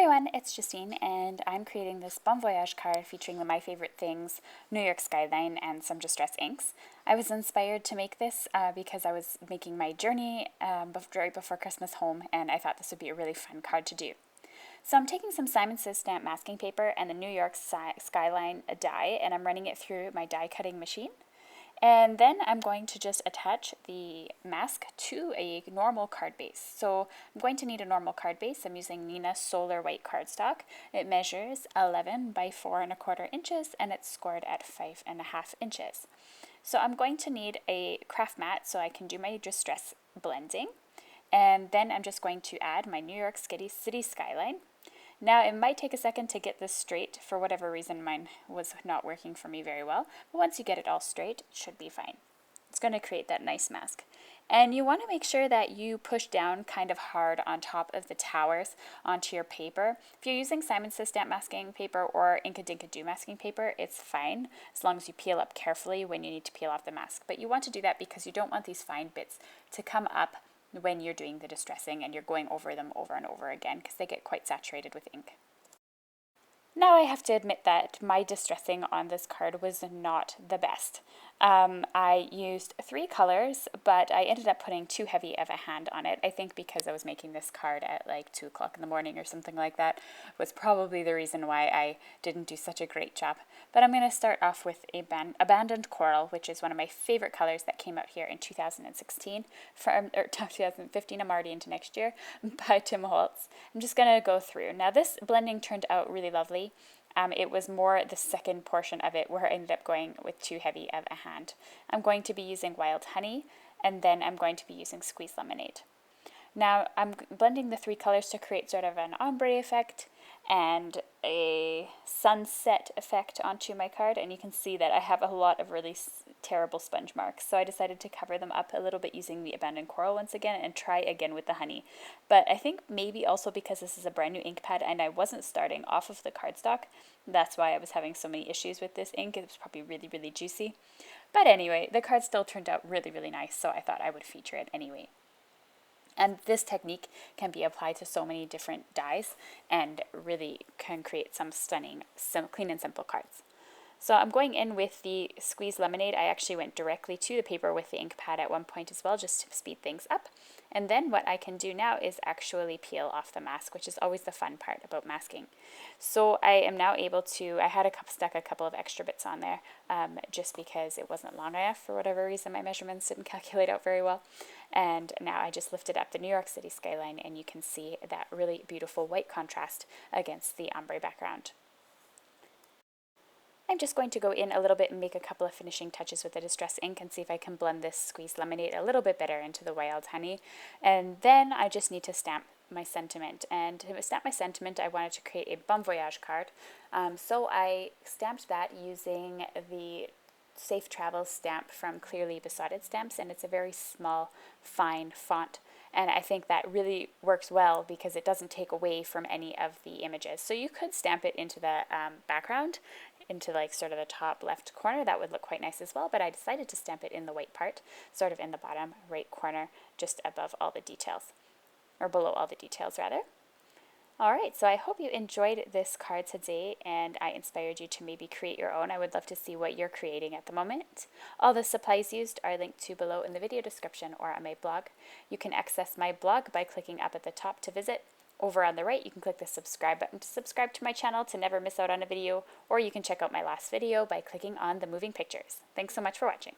everyone, it's Justine, and I'm creating this Bon Voyage card featuring the My Favorite Things, New York skyline, and some distress inks. I was inspired to make this because I was making my journey right before Christmas home, and I thought this would be a really fun card to do. So I'm taking some Simon Says stamp masking paper and the New York skyline die, and I'm running it through my die cutting machine. And then I'm going to just attach the mask to a normal card base. So I'm going to need a normal card base. I'm using Neenah Solar White cardstock. It measures 11 by 4¼ inches and it's scored at 5½ inches. So I'm going to need a craft mat so I can do my distress blending. And then I'm just going to add my New York City skyline. Now, it might take a second to get this straight. For whatever reason, mine was not working for me very well. But once you get it all straight, it should be fine. It's going to create that nice mask. And you want to make sure that you push down kind of hard on top of the towers onto your paper. If you're using Simon Says stamp masking paper or Inkadinkado masking paper, it's fine as long as you peel up carefully when you need to peel off the mask. But you want to do that because you don't want these fine bits to come up when you're doing the distressing and you're going over them over and over again because they get quite saturated with ink. Now I have to admit that my distressing on this card was not the best. I used 3 colors, but I ended up putting too heavy of a hand on it. I think because I was making this card at like 2 o'clock in the morning or something like that was probably the reason why I didn't do such a great job. But I'm going to start off with Abandoned Coral, which is one of my favorite colors that came out here in 2016, or 2015, I'm already into next year, by Tim Holtz. I'm just going to go through. Now this blending turned out really lovely. It was more the second portion of it where I ended up going with too heavy of a hand. I'm going to be using Wild Honey, and then I'm going to be using Squeezed Lemonade. Now I'm blending the 3 colors to create sort of an ombre effect and a sunset effect onto my card, and you can see that I have a lot of really terrible sponge marks, so I decided to cover them up a little bit using the Abandoned Coral once again and try again with the honey. But I think maybe also because this is a brand new ink pad and I wasn't starting off of the cardstock, that's why I was having so many issues with this ink. It was probably really juicy. But anyway, the card still turned out really nice, so I thought I would feature it anyway. And this technique can be applied to so many different dyes and really can create some stunning, clean and simple cards. So I'm going in with the Squeezed Lemonade. I actually went directly to the paper with the ink pad at one point as well, just to speed things up. And then what I can do now is actually peel off the mask, which is always the fun part about masking. So I am now able to, I had stuck a couple of extra bits on there just because it wasn't long enough. For whatever reason, my measurements didn't calculate out very well. And now I just lifted up the New York City skyline and you can see that really beautiful white contrast against the ombre background. I'm just going to go in a little bit and make a couple of finishing touches with the Distress ink and see if I can blend this Squeezed Lemonade a little bit better into the Wild Honey. And then I just need to stamp my sentiment. And to stamp my sentiment, I wanted to create a Bon Voyage card. So I stamped that using the Safe Travels stamp from Clearly Besotted Stamps, and it's a very small, fine font. And I think that really works well because it doesn't take away from any of the images. So you could stamp it into the background, into like sort of the top left corner. That would look quite nice as well, but I decided to stamp it in the white part, sort of in the bottom right corner, just above all the details, or below all the details rather. Alright, so I hope you enjoyed this card today and I inspired you to maybe create your own. I would love to see what you're creating at the moment. All the supplies used are linked to below in the video description or on my blog. You can access my blog by clicking up at the top to visit. Over on the right, you can click the subscribe button to subscribe to my channel to never miss out on a video, or you can check out my last video by clicking on the moving pictures. Thanks so much for watching.